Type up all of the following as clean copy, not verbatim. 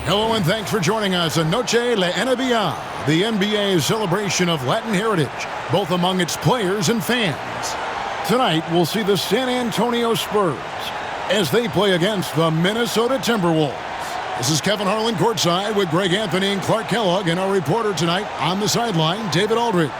Hello and thanks for joining us on Noche La NBA, the NBA's celebration of Latin heritage, both among its players and fans. Tonight, we'll see the San Antonio Spurs as they play against the Minnesota Timberwolves. This is Kevin Harlan courtside with Greg Anthony and Clark Kellogg, and our reporter tonight on the sideline, David Aldridge.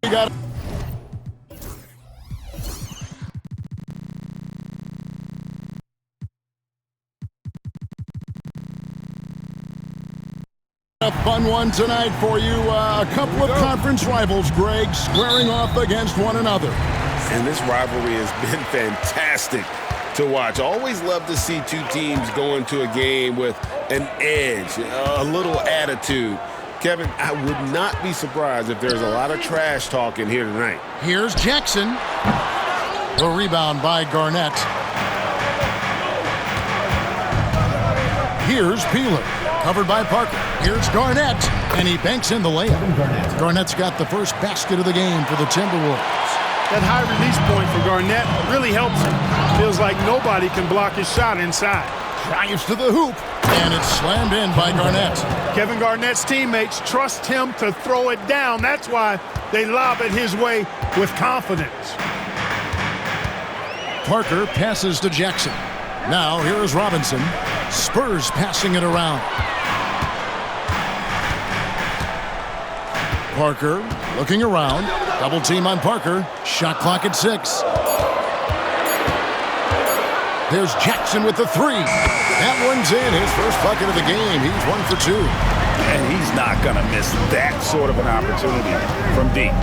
We got a fun one tonight for you. A couple of conference rivals, Greg, squaring off against one another. And this rivalry has been fantastic to watch. Always love to see two teams go into a game with an edge, a little attitude. Kevin, I would not be surprised if there's a lot of trash talking here tonight. Here's Jackson. The rebound by Garnett. Here's Peeler, covered by Parker. Here's Garnett, and he banks in the layup. Garnett's got the first basket of the game for the Timberwolves. That high release point for Garnett really helps him. Feels like nobody can block his shot inside. Drives to the hoop, and it's slammed in by Garnett. Kevin Garnett's teammates trust him to throw it down. That's why they lob it his way with confidence. Parker passes to Jackson. Now here is Robinson. Spurs passing it around. Parker looking around. Double team on Parker. Shot clock at 6. There's Jackson with the 3. That one's in. His first bucket of the game. He's 1 for 2. And he's not going to miss that sort of an opportunity from deep.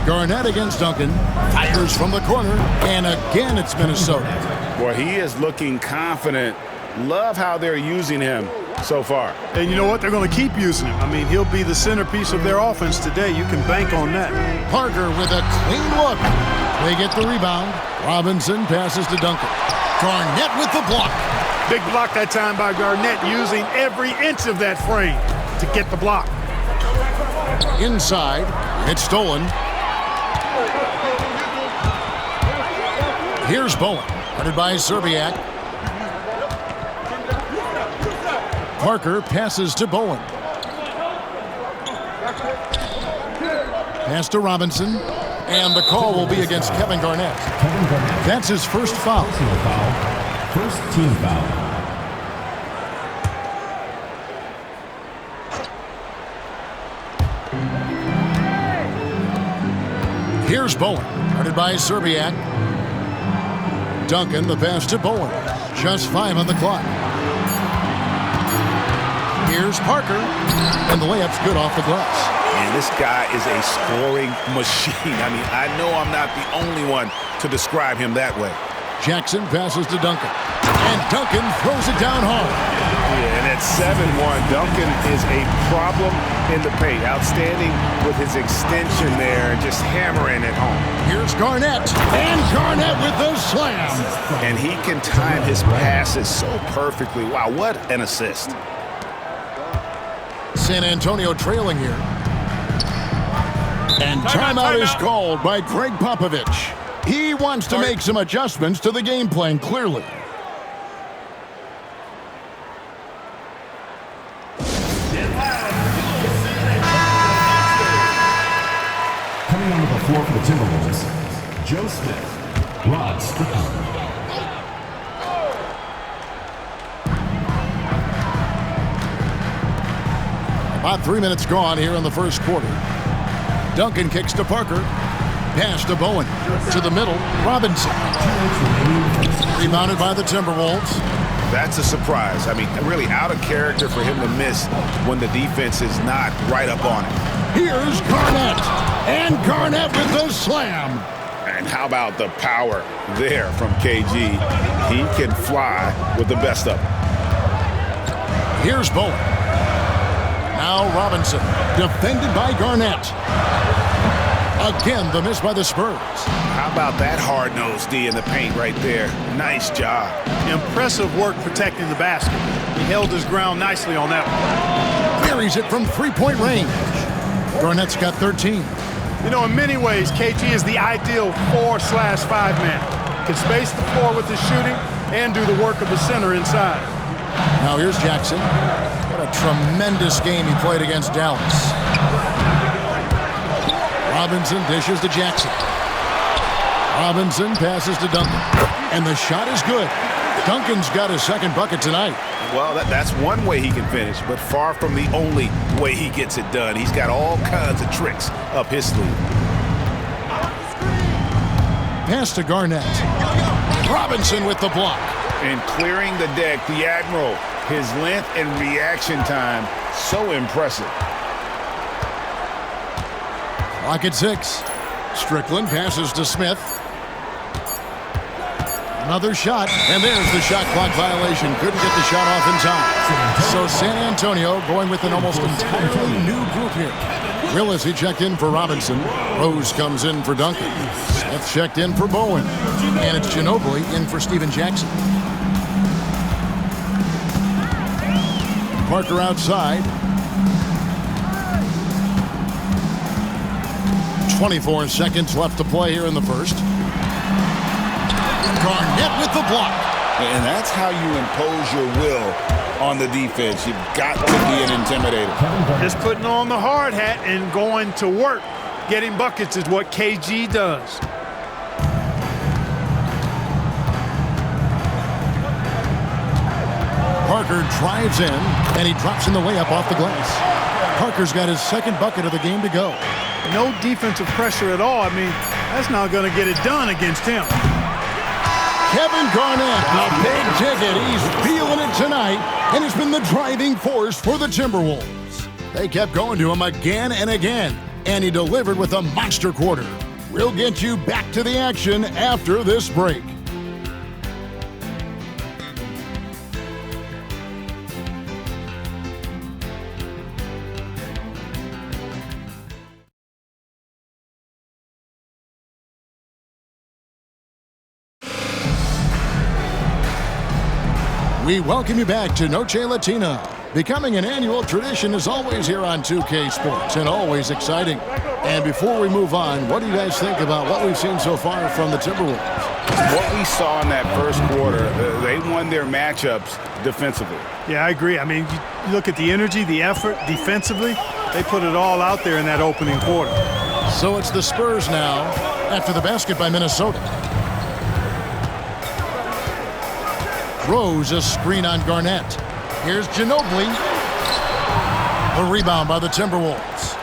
Garnett against Duncan. Fires from the corner. And again, it's Minnesota. Boy, he is looking confident. Love how they're using him so far. And you know what? They're going to keep using him. I mean, he'll be the centerpiece of their offense today. You can bank on that. Parker with a clean look. They get the rebound. Robinson passes to Duncan. Garnett with the block. Big block that time by Garnett, using every inch of that frame to get the block. Inside. It's stolen. Here's Bowen. Guarded by Serbiak. Parker passes to Bowen. Pass to Robinson. And the call will be against Kevin Garnett. That's his first foul. First team foul. Here's Bowen. Guarded by Serbiak. Duncan, the pass to Bowen. Just 5 on the clock. Here's Parker, and the layup's good off the glass. And this guy is a scoring machine. I mean, I know I'm not the only one to describe him that way. Jackson passes to Duncan, and Duncan throws it down hard. Yeah, and at 7-1, Duncan is a problem in the paint. Outstanding with his extension there, just hammering it home. Here's Garnett, and Garnett with the slam. And he can time his passes so perfectly. Wow, what an assist. San Antonio trailing here. And timeout is called by Greg Popovich. He wants to make some adjustments to the game plan, clearly. Coming onto the floor for the Timberwolves, Joe Smith, Rod Strickland. About 3 minutes gone here in the first quarter. Duncan kicks to Parker. Pass to Bowen. To the middle, Robinson. Rebounded by the Timberwolves. That's a surprise. I mean, really out of character for him to miss when the defense is not right up on it. Here's Garnett. And Garnett with the slam. And how about the power there from KG? He can fly with the best of them. Here's Bowen. Now Robinson, defended by Garnett. Again, the miss by the Spurs. How about that hard-nosed D in the paint right there? Nice job. Impressive work protecting the basket. He held his ground nicely on that one. Carries it from three-point range. Garnett's got 13. You know, in many ways, KG is the ideal 4/5 man. Can space the floor with his shooting and do the work of the center inside. Now here's Jackson. What a tremendous game he played against Dallas. Robinson dishes to Jackson. Robinson passes to Duncan. And the shot is good. Duncan's got his second bucket tonight. Well, that's one way he can finish, but far from the only way he gets it done. He's got all kinds of tricks up his sleeve. Pass to Garnett. Robinson with the block. And clearing the deck, the Admiral. His length and reaction time, so impressive. Clock at 6. Strickland passes to Smith. Another shot, and there's the shot clock violation. Couldn't get the shot off in time. So San Antonio going with an almost entirely new group here. Willis, he checked in for Robinson. Rose comes in for Duncan. Smith checked in for Bowen. And it's Ginobili in for Steven Jackson. Parker outside. 24 seconds left to play here in the first. Garnett with the block. And that's how you impose your will on the defense. You've got to be an intimidator. Just putting on the hard hat and going to work. Getting buckets is what KG does. Parker drives in, and he drops in the layup off the glass. Parker's got his second bucket of the game to go. No defensive pressure at all. I mean, that's not going to get it done against him. Kevin Garnett, a big ticket. He's feeling it tonight, and has been the driving force for the Timberwolves. They kept going to him again and again, and he delivered with a monster quarter. We'll get you back to the action after this break. We welcome you back to Noche Latina. Becoming an annual tradition is always here on 2K Sports and always exciting. And before we move on, what do you guys think about what we've seen so far from the Timberwolves? What we saw in that first quarter, they won their matchups defensively. Yeah, I agree. I mean, you look at the energy, the effort defensively, they put it all out there in that opening quarter. So it's the Spurs now after the basket by Minnesota. Rose, a screen on Garnett. Here's Ginobili. The rebound by the Timberwolves.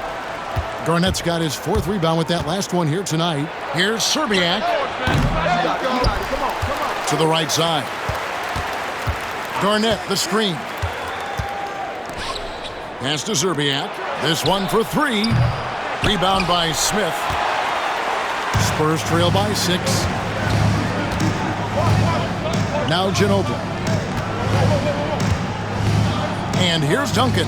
Garnett's got his fourth rebound with that last one here tonight. Here's Serbiak. To the right side. Garnett, the screen. Pass to Serbiak. This one for three. Rebound by Smith. Spurs trail by 6. Now Ginobili. And here's Duncan.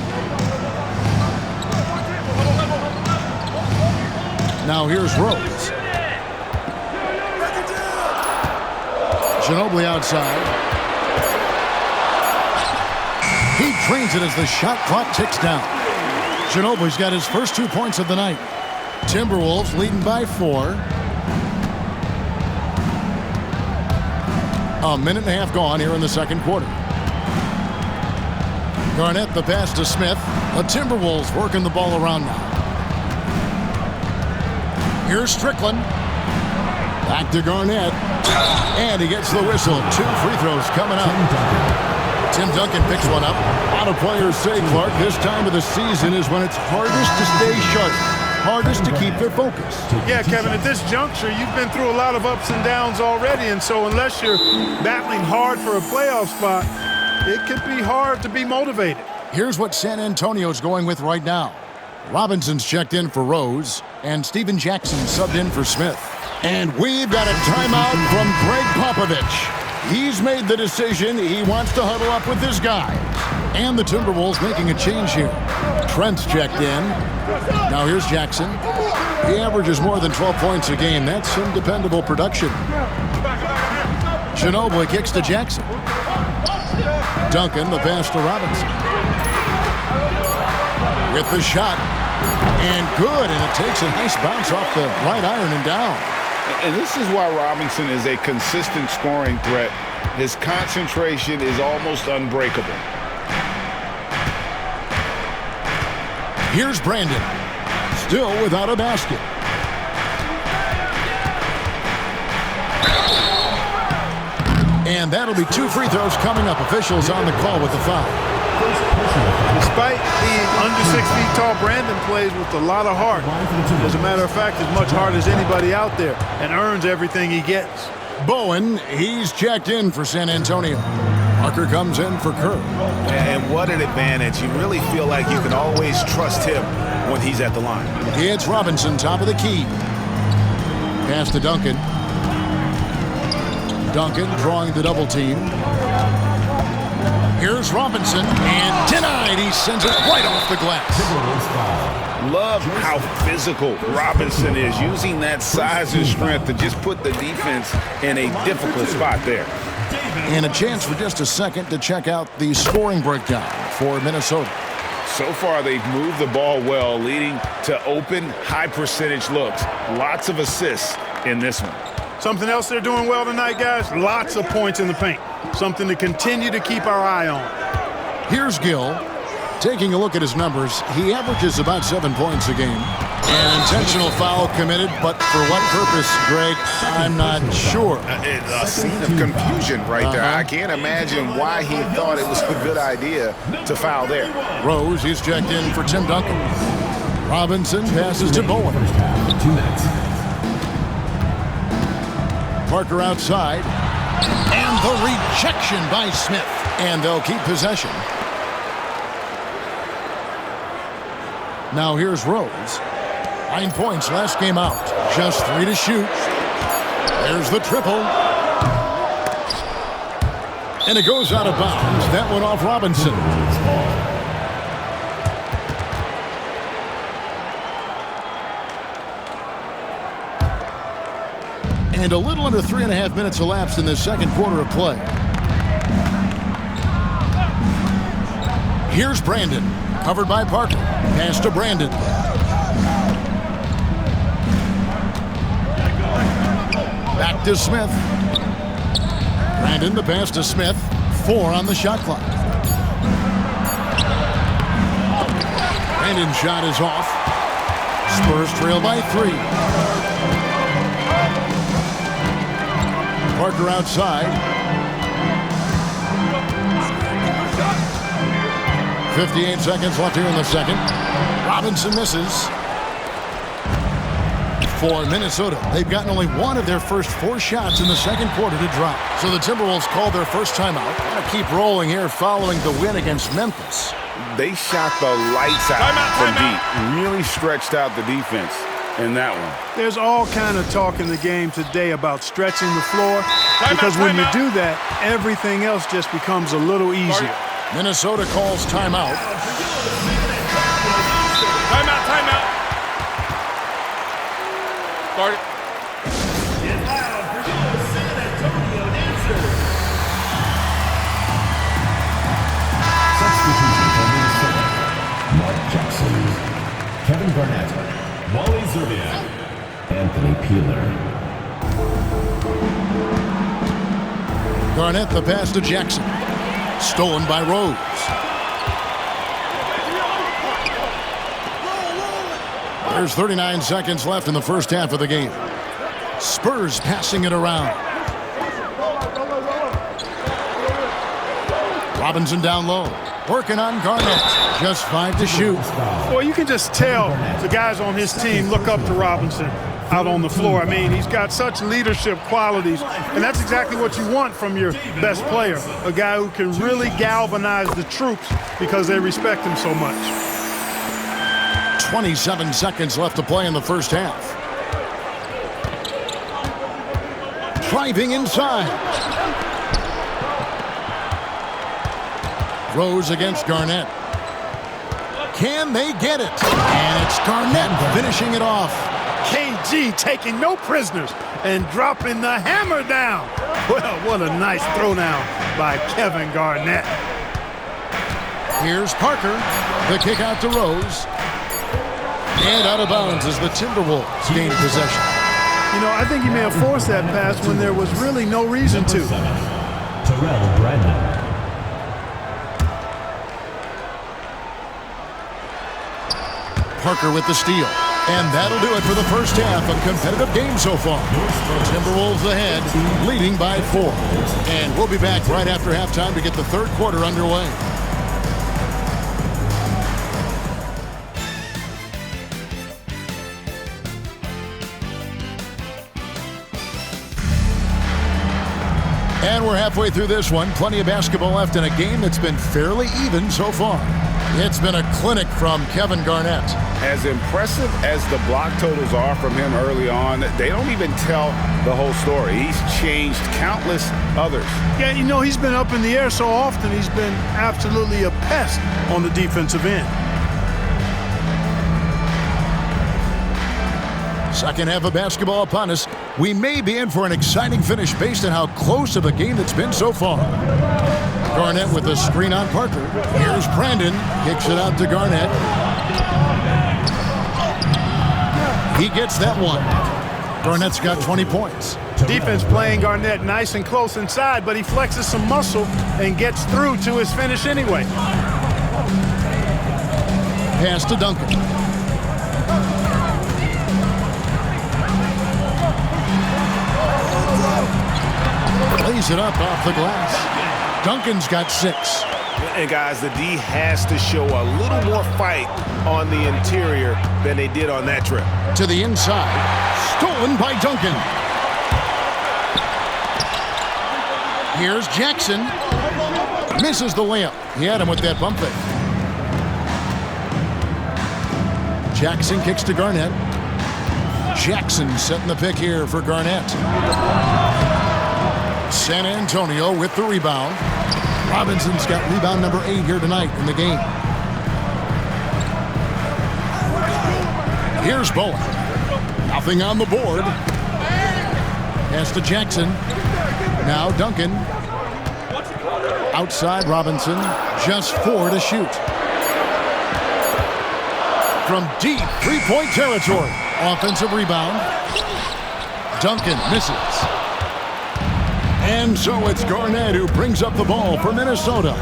Now here's Rose. Ginobili outside. He trains it as the shot clock ticks down. Ginobili's got his first 2 points of the night. Timberwolves leading by 4. A minute and a half gone here in the second quarter. Garnett, the pass to Smith. The Timberwolves working the ball around now. Here's Strickland. Back to Garnett. And he gets the whistle. 2 free throws coming up. Tim Duncan picks one up. A lot of players say, Clark, this time of the season is when it's hardest to stay sharp. Hardest to keep their focus. Yeah, Kevin, at this juncture, you've been through a lot of ups and downs already, and so unless you're battling hard for a playoff spot, it could be hard to be motivated. Here's what San Antonio's going with right now. Robinson's checked in for Rose, and Steven Jackson subbed in for Smith. And we've got a timeout from Greg Popovich. He's made the decision he wants to huddle up with his guys. And the Timberwolves making a change here. Trent's checked in. Now here's Jackson. He averages more than 12 points a game. That's some dependable production. Ginobili kicks to Jackson. Duncan, the pass to Robinson. With the shot. And good, and it takes a nice bounce off the right iron and down. And this is why Robinson is a consistent scoring threat. His concentration is almost unbreakable. Here's Brandon. Still without a basket. And that'll be 2 free throws coming up. Officials on the call with the foul. Despite being under 6 feet tall, Brandon plays with a lot of heart. As a matter of fact, as much heart as anybody out there, and earns everything he gets. Bowen, he's checked in for San Antonio. Parker comes in for Kerr. And what an advantage. You really feel like you can always trust him when he's at the line. It's Robinson, top of the key. Pass to Duncan. Duncan drawing the double team. Here's Robinson, and denied. He sends it right off the glass. Love how physical Robinson is, using that size and strength to just put the defense in a difficult spot there. And a chance for just a second to check out the scoring breakdown for Minnesota. So far, they've moved the ball well, leading to open, high-percentage looks. Lots of assists in this one. Something else they're doing well tonight, guys, lots of points in the paint. Something to continue to keep our eye on. Here's Gill. Taking a look at his numbers, he averages about 7 points a game. An intentional foul committed, but for what purpose, Greg, I'm not sure. A scene of confusion right there. I can't imagine why he thought it was a good idea to foul there. Rose, he's checked in for Tim Duncan. Robinson passes to Bowen. 2 minutes. Parker outside. And the rejection by Smith. And they'll keep possession. Now here's Rose. 9 points last game out. Just 3 to shoot. There's the triple. And it goes out of bounds. That went off Robinson. And a little under 3.5 minutes elapsed in the second quarter of play. Here's Brandon. Covered by Parker. Pass to Brandon. Back to Smith. Brandon, the pass to Smith. 4 on the shot clock. Brandon's shot is off. Spurs trail by 3. Parker outside. 58 seconds left here in the second. Robinson misses. For Minnesota, they've gotten only 1 of their first 4 shots in the second quarter to drop. So the Timberwolves called their first timeout. Going to keep rolling here following the win against Memphis. They shot the lights out from deep. Really stretched out the defense in that one. There's all kind of talk in the game today about stretching the floor, because when you do that, everything else just becomes a little easier. Minnesota calls timeout. Timeout. Start it. And now for your San Antonio dancers. Substitution for Minnesota. Mark Jackson. Kevin Garnett. Wally Zerbiak. Anthony Peeler. Garnett, the pass to Jackson. Stolen by Rose. There's 39 seconds left in the first half of the game. Spurs passing it around. Robinson down low. Working on Garnett. Just 5 to shoot. Boy, you can just tell the guys on his team look up to Robinson out on the floor. I mean, he's got such leadership qualities, and that's exactly what you want from your best player, a guy who can really galvanize the troops because they respect him so much. 27 seconds left to play in the first half. Driving inside. Rose against Garnett. Can they get it? And it's Garnett finishing it off. KG taking no prisoners and dropping the hammer down. Well, what a nice throwdown by Kevin Garnett. Here's Parker. The kick out to Rose. And out of bounds as the Timberwolves gain possession. You know, I think he may have forced that pass when there was really no reason to. Terrell Brandon. Parker with the steal. And that'll do it for the first half. A competitive game so far. Timberwolves ahead, leading by 4. And we'll be back right after halftime to get the third quarter underway. And we're halfway through this one. Plenty of basketball left in a game that's been fairly even so far. It's been a clinic from Kevin Garnett. As impressive as the block totals are from him early on, they don't even tell the whole story. He's changed countless others. Yeah, you know, he's been up in the air so often, he's been absolutely a pest on the defensive end. Second half of basketball upon us. We may be in for an exciting finish based on how close of a game it's been so far. Garnett with a screen on Parker. Here's Brandon. Kicks it out to Garnett. He gets that one. Garnett's got 20 points. Defense playing Garnett nice and close inside, but he flexes some muscle and gets through to his finish anyway. Pass to Duncan. Lays it up off the glass. Duncan's got 6. And guys, the D has to show a little more fight on the interior than they did on that trip. To the inside. Stolen by Duncan. Here's Jackson. Misses the layup. He had him with that bump fake. Jackson kicks to Garnett. Jackson setting the pick here for Garnett. San Antonio with the rebound. Robinson's got rebound number 8 here tonight in the game. Here's Bowen. Nothing on the board. Pass to Jackson. Now Duncan. Outside Robinson. Just 4 to shoot. From deep three-point territory. Offensive rebound. Duncan misses. And so it's Garnett who brings up the ball for Minnesota.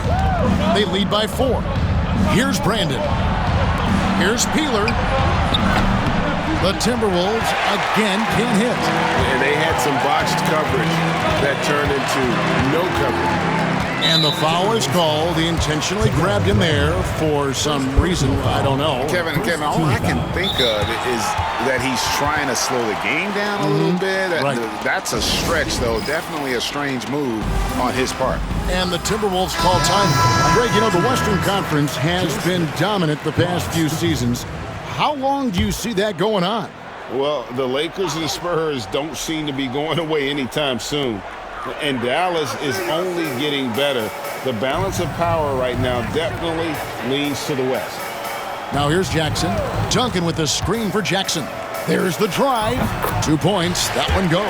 They lead by 4. Here's Brandon. Here's Peeler. The Timberwolves again can't hit. And they had some botched coverage that turned into no coverage. And the foul is called. He intentionally grabbed him there for some reason. I don't know. Kevin, all I can think of is that he's trying to slow the game down a little bit. Right. That's a stretch, though. Definitely a strange move on his part. And the Timberwolves call time. Greg, you know, the Western Conference has been dominant the past few seasons. How long do you see that going on? Well, the Lakers and the Spurs don't seem to be going away anytime soon. And Dallas is only getting better. The balance of power right now definitely leans to the West. Now here's Jackson. Duncan with the screen for Jackson. There's the drive. 2 points. That one goes.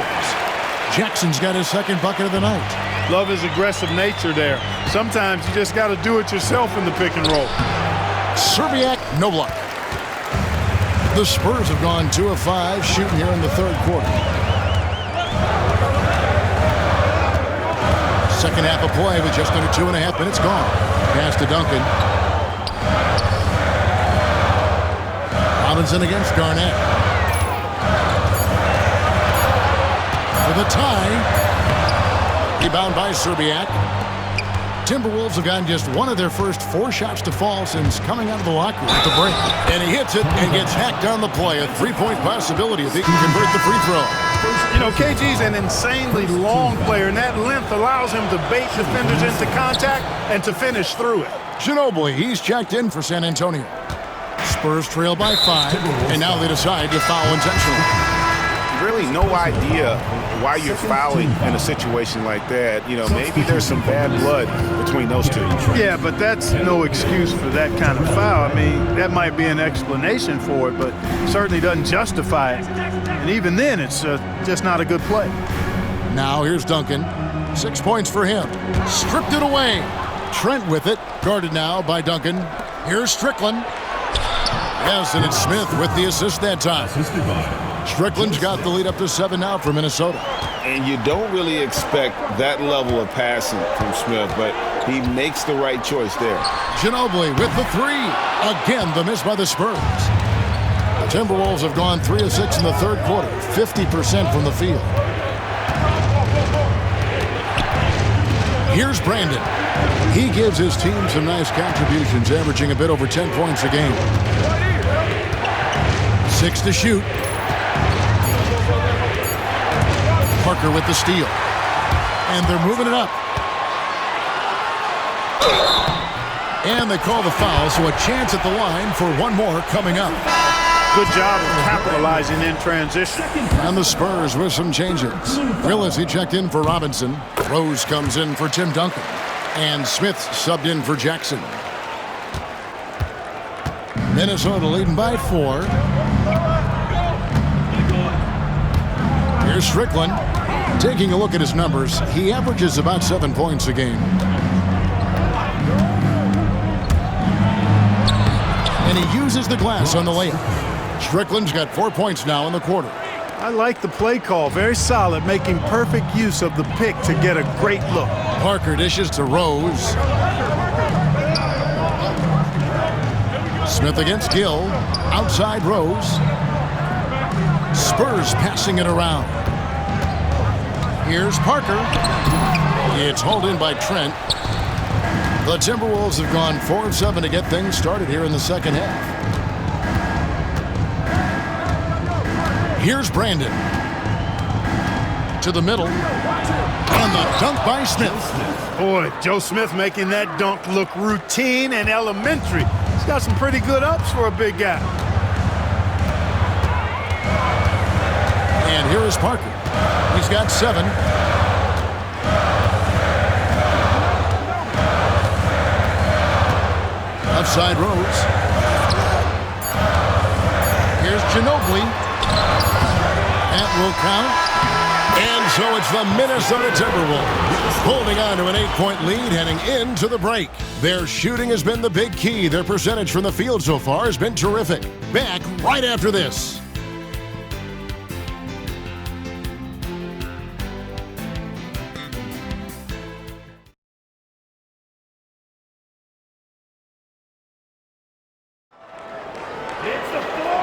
Jackson's got his second bucket of the night. Love his aggressive nature there. Sometimes you just got to do it yourself in the pick and roll. Serbiak, no luck. The Spurs have gone 2 of 5 shooting here in the third quarter. Second half of play with just under 2.5 minutes gone. Pass to Duncan. Robinson against Garnett. For the tie. Rebound by Serbiak. Timberwolves have gotten just one of their first 4 shots to fall since coming out of the locker room at the break. And he hits it and gets hacked on the play. A 3-point possibility if he can convert the free throw. You know, KG's an insanely long player, and that length allows him to bait defenders into contact and to finish through it. Ginobili, he's checked in for San Antonio. Spurs trail by 5, and now they decide to foul intentionally. Really no idea why you're fouling in a situation like that. You know, maybe there's some bad blood between those two. Yeah, but that's no excuse for that kind of foul. I mean, that might be an explanation for it, but certainly doesn't justify it. And even then, it's just not a good play. Now here's Duncan. 6 points for him. Stripped it away. Trent with it. Guarded now by Duncan. Here's Strickland. Yes, and it's Smith with the assist that time. Strickland's got the lead up to 7 now for Minnesota. And you don't really expect that level of passing from Smith, but he makes the right choice there. Ginobili with the 3. Again, the miss by the Spurs. The Timberwolves have gone 3 of 6 in the third quarter, 50% from the field. Here's Brandon. He gives his team some nice contributions, averaging a bit over 10 points a game. 6 to shoot. Parker with the steal. And they're moving it up. And they call the foul, so a chance at the line for one more coming up. Good job of capitalizing in transition. And the Spurs with some changes. Willis, he checked in for Robinson. Rose comes in for Tim Duncan. And Smith subbed in for Jackson. Minnesota leading by 4. Here's Strickland. Taking a look at his numbers, he averages about 7 points a game. And he uses the glass on the layup. Strickland's got 4 points now in the quarter. I like the play call. Very solid, making perfect use of the pick to get a great look. Parker dishes to Rose. Smith against Gill. Outside Rose. Spurs passing it around. Here's Parker. It's hauled in by Trent. The Timberwolves have gone 4 of 7 to get things started here in the second half. Here's Brandon. To the middle. And the dunk by Smith. Boy, Joe Smith making that dunk look routine and elementary. He's got some pretty good ups for a big guy. And here is Parker. He's got 7. Outside Rose. Here's Ginobili. That will count. And so it's the Minnesota Timberwolves holding on to an 8-point lead heading into the break. Their shooting has been the big key. Their percentage from the field so far has been terrific. Back right after this.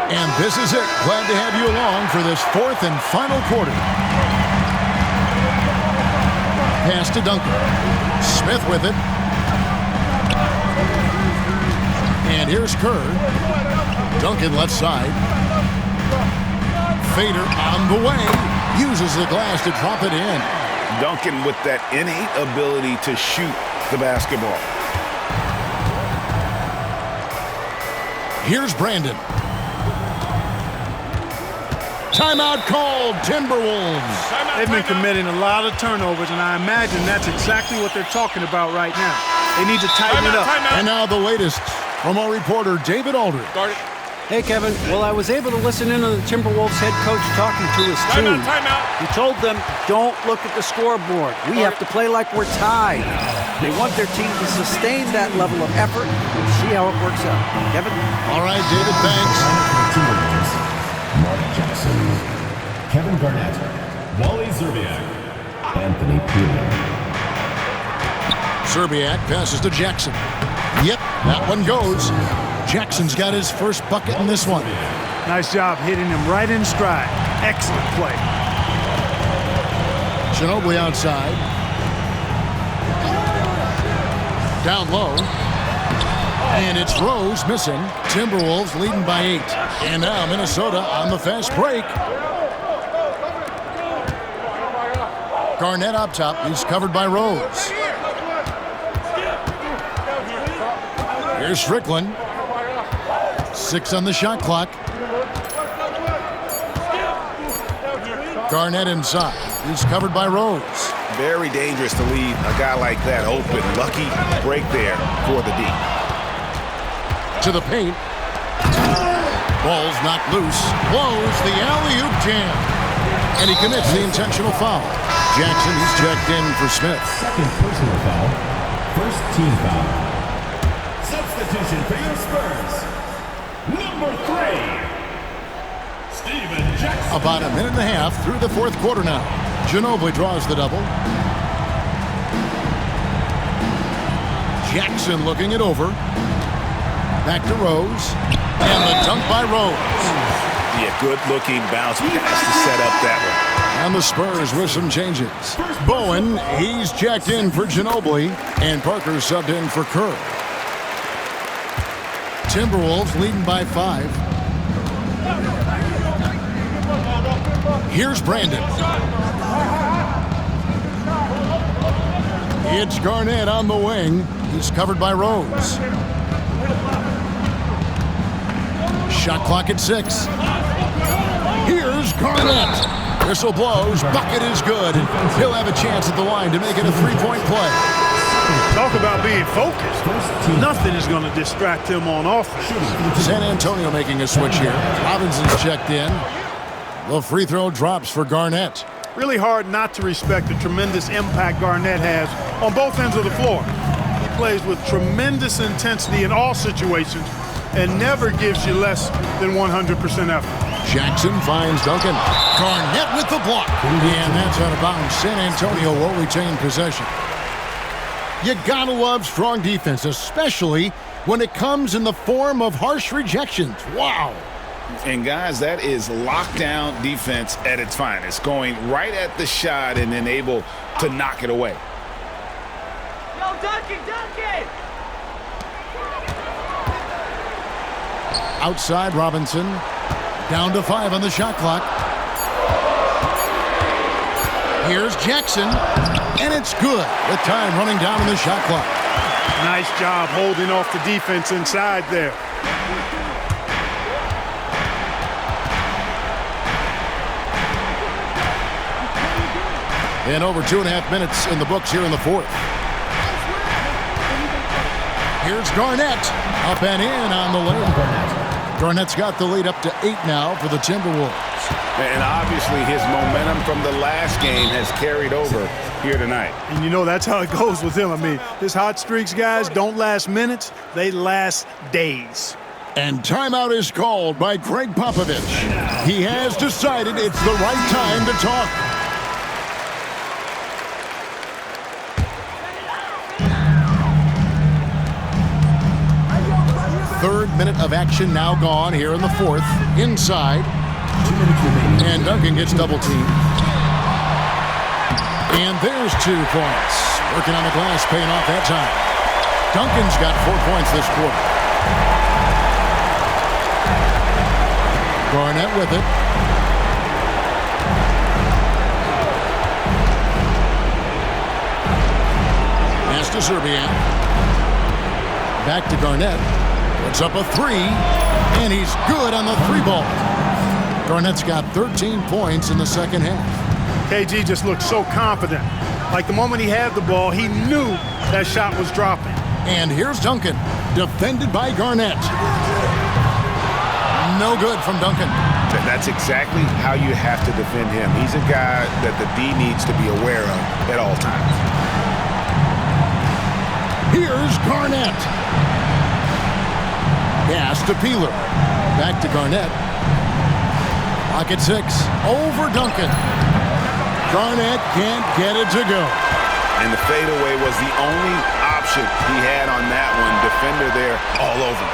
And this is it. Glad to have you along for this 4th and final quarter. Pass to Duncan. Smith with it. And here's Kerr. Duncan left side. Fader on the way. Uses the glass to drop it in. Duncan with that innate ability to shoot the basketball. Here's Brandon. Timeout called, Timberwolves. They've been committing a lot of turnovers, and I imagine that's exactly what they're talking about right now. They need to tighten it up. And now the latest from our reporter, David Aldridge. Start it. Hey, Kevin. Well, I was able to listen in on the Timberwolves head coach talking to his team. Timeout. He told them, don't look at the scoreboard. We have to play like we're tied. They want their team to sustain that level of effort and see how it works out. Kevin? All right, David, thanks. Mark Jackson, Kevin Garnett, Wally Zerbiak, Anthony Peeler. Zerbiak passes to Jackson. Yep, that one goes. Jackson's got his first bucket in this one. Nice job hitting him right in stride. Excellent play. Ginobili outside. Down low. And it's Rose missing. Timberwolves leading by 8. And now Minnesota on the fast break. Garnett up top. He's covered by Rose. Here's Strickland. 6 on the shot clock. Garnett inside. He's covered by Rose. Very dangerous to leave a guy like that open. Lucky break there for the D. To the paint. Ball's knocked loose. Blows the alley-oop jam. And he commits the intentional foul. Jackson, he's checked in for Smith. Second personal foul. First team foul. Substitution for your Spurs. Number 3. Steven Jackson. About a minute and a half through the fourth quarter now. Ginobili draws the double. Jackson looking it over. Back to Rose. And the dunk by Rose. Yeah, good-looking bounce pass to set up that one. And the Spurs with some changes. Bowen, he's checked in for Ginobili. And Parker subbed in for Kerr. Timberwolves leading by 5. Here's Brandon. It's Garnett on the wing. He's covered by Rose. Shot clock at 6. Here's Garnett. Whistle blows. Bucket is good. He'll have a chance at the line to make it a three-point play. Talk about being focused. Nothing is going to distract him on offense. San Antonio making a switch here. Robinson's checked in. The free throw drops for Garnett. Really hard not to respect the tremendous impact Garnett has on both ends of the floor. He plays with tremendous intensity in all situations and never gives you less than 100% effort. Jackson finds Duncan. Garnett with the block. And that's out of bounds. San Antonio will retain possession. You gotta love strong defense, especially when it comes in the form of harsh rejections. Wow. And guys, that is lockdown defense at its finest. Going right at the shot and then able to knock it away. Yo, Duncan, Duncan! Outside Robinson. Down to 5 on the shot clock. Here's Jackson. And it's good with time running down on the shot clock. Nice job holding off the defense inside there. And over 2.5 minutes in the books here in the fourth. Here's Garnett. Up and in on the layup. Garnett's got the lead up to 8 now for the Timberwolves. And obviously his momentum from the last game has carried over here tonight. And you know that's how it goes with him. I mean, his hot streaks, guys, don't last minutes. They last days. And timeout is called by Greg Popovich. He has decided it's the right time to talk. Third minute of action now gone here in the fourth. Inside. 2 minutes remaining. And Duncan gets double teamed. And there's 2 points. Working on the glass, paying off that time. Duncan's got 4 points this quarter. Garnett with it. Pass to Serbian. Back to Garnett. Puts up a 3, and he's good on the 3-ball. Garnett's got 13 points in the second half. KG just looked so confident. Like the moment he had the ball, he knew that shot was dropping. And here's Duncan, defended by Garnett. No good from Duncan. That's exactly how you have to defend him. He's a guy that the D needs to be aware of at all times. Here's Garnett. Pass to Peeler. Back to Garnett. Pocket 6. Over Duncan. Garnett can't get it to go. And the fadeaway was the only option he had on that one. Defender there all over.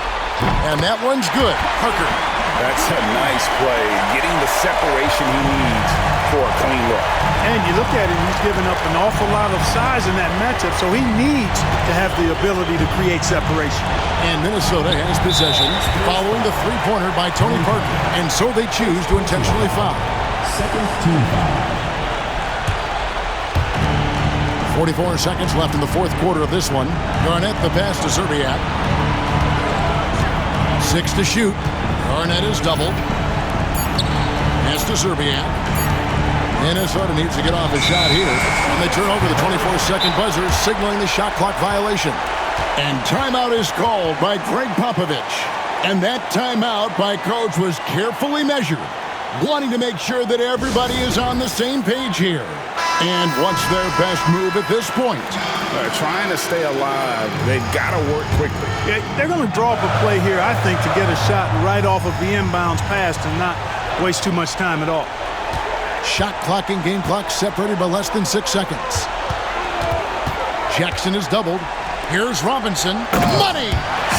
And that one's good. Parker. That's a nice play. Getting the separation he needs for a clean look. And you look at him, he's given up an awful lot of size in that matchup, so he needs to have the ability to create separation. And Minnesota has possession following the three-pointer by Tony Parker. And so they choose to intentionally foul. Second team foul. 44 seconds left in the fourth quarter of this one. Garnett the pass to Serbiak. 6 to shoot. Garnett is doubled. Pass to Serbiak. Minnesota needs to get off a shot here. And they turn over the 24-second buzzer, signaling the shot clock violation. And timeout is called by Greg Popovich. And that timeout by Coach was carefully measured, wanting to make sure that everybody is on the same page here. And what's their best move at this point? Trying to stay alive. They've got to work quickly. Yeah, they're going to draw up a play here, I think, to get a shot right off of the inbounds pass and not waste too much time at all. Shot clock and game clock separated by less than 6 seconds. Jackson is doubled. Here's Robinson. Money!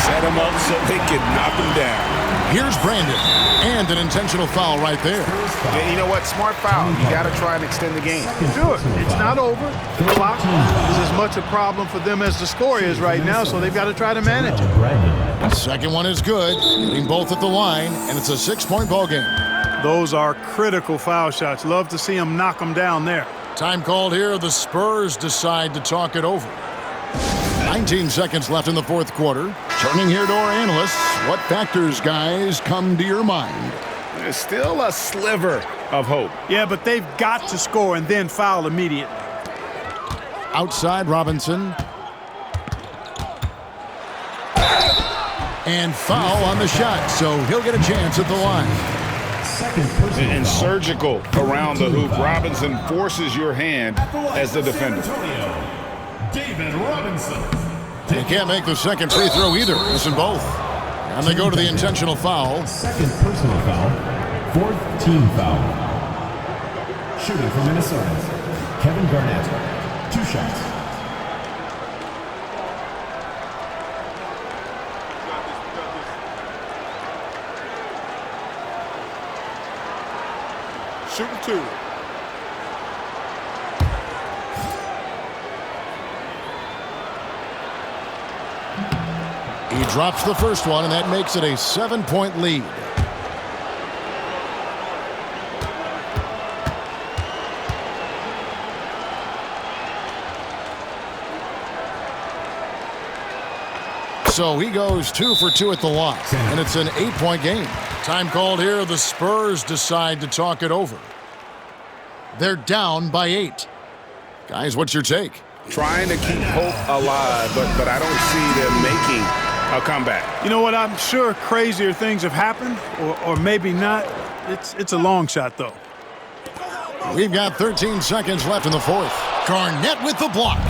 Set him up so they can knock him down. Here's Brandon. And an intentional foul right there. Yeah, you know what? Smart foul. You got to try and extend the game. Do it. It's not over. The clock is as much a problem for them as the score is right now, so they've got to try to manage it. Second one is good. Getting both at the line, and it's a 6-point ball game. Those are critical foul shots. Love to see them knock them down there. Time called here. The Spurs decide to talk it over. 19 seconds left in the fourth quarter. Turning here to our analysts, what factors, guys, come to your mind? There's still a sliver of hope. Yeah, but they've got to score and then foul immediately. Outside Robinson. And foul on the shot, so he'll get a chance at the line. And surgical around the hoop. Robinson forces your hand as the defender. David Robinson. He can't make the second free throw either. Missing both. And they go to the intentional foul. Second personal foul. Fourth team foul. Shooting for Minnesota, Kevin Garnett. 2 shots. Shooting 2. He drops the first one, and that makes it a 7-point lead. So he goes 2 for 2 at the line, and it's an 8-point game. Time called here. The Spurs decide to talk it over. They're down by 8. Guys, what's your take? Trying to keep hope alive, but I don't see them making a comeback. You know what? I'm sure crazier things have happened, or maybe not. It's a long shot, though. We've got 13 seconds left in the fourth. Garnett with the block.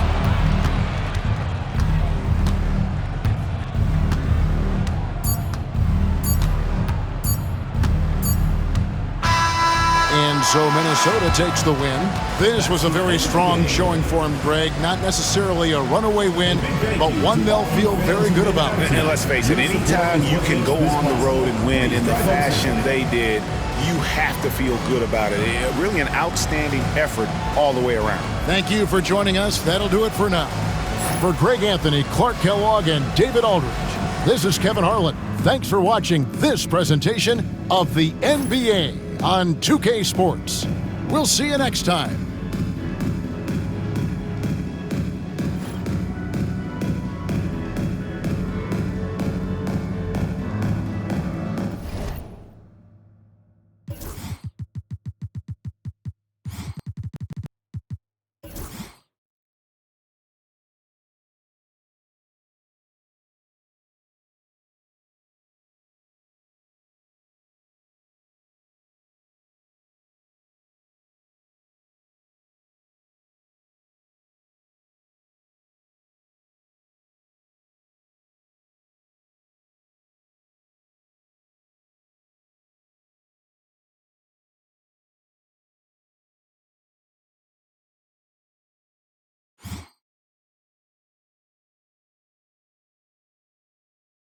And so Minnesota takes the win. This was a very strong showing for him, Greg. Not necessarily a runaway win, but one they'll feel very good about. And let's face it, anytime you can go on the road and win in the fashion they did, you have to feel good about it. Really an outstanding effort all the way around. Thank you for joining us. That'll do it for now. For Greg Anthony, Clark Kellogg, and David Aldridge, this is Kevin Harlan. Thanks for watching this presentation of the NBA on 2K Sports. We'll see you next time.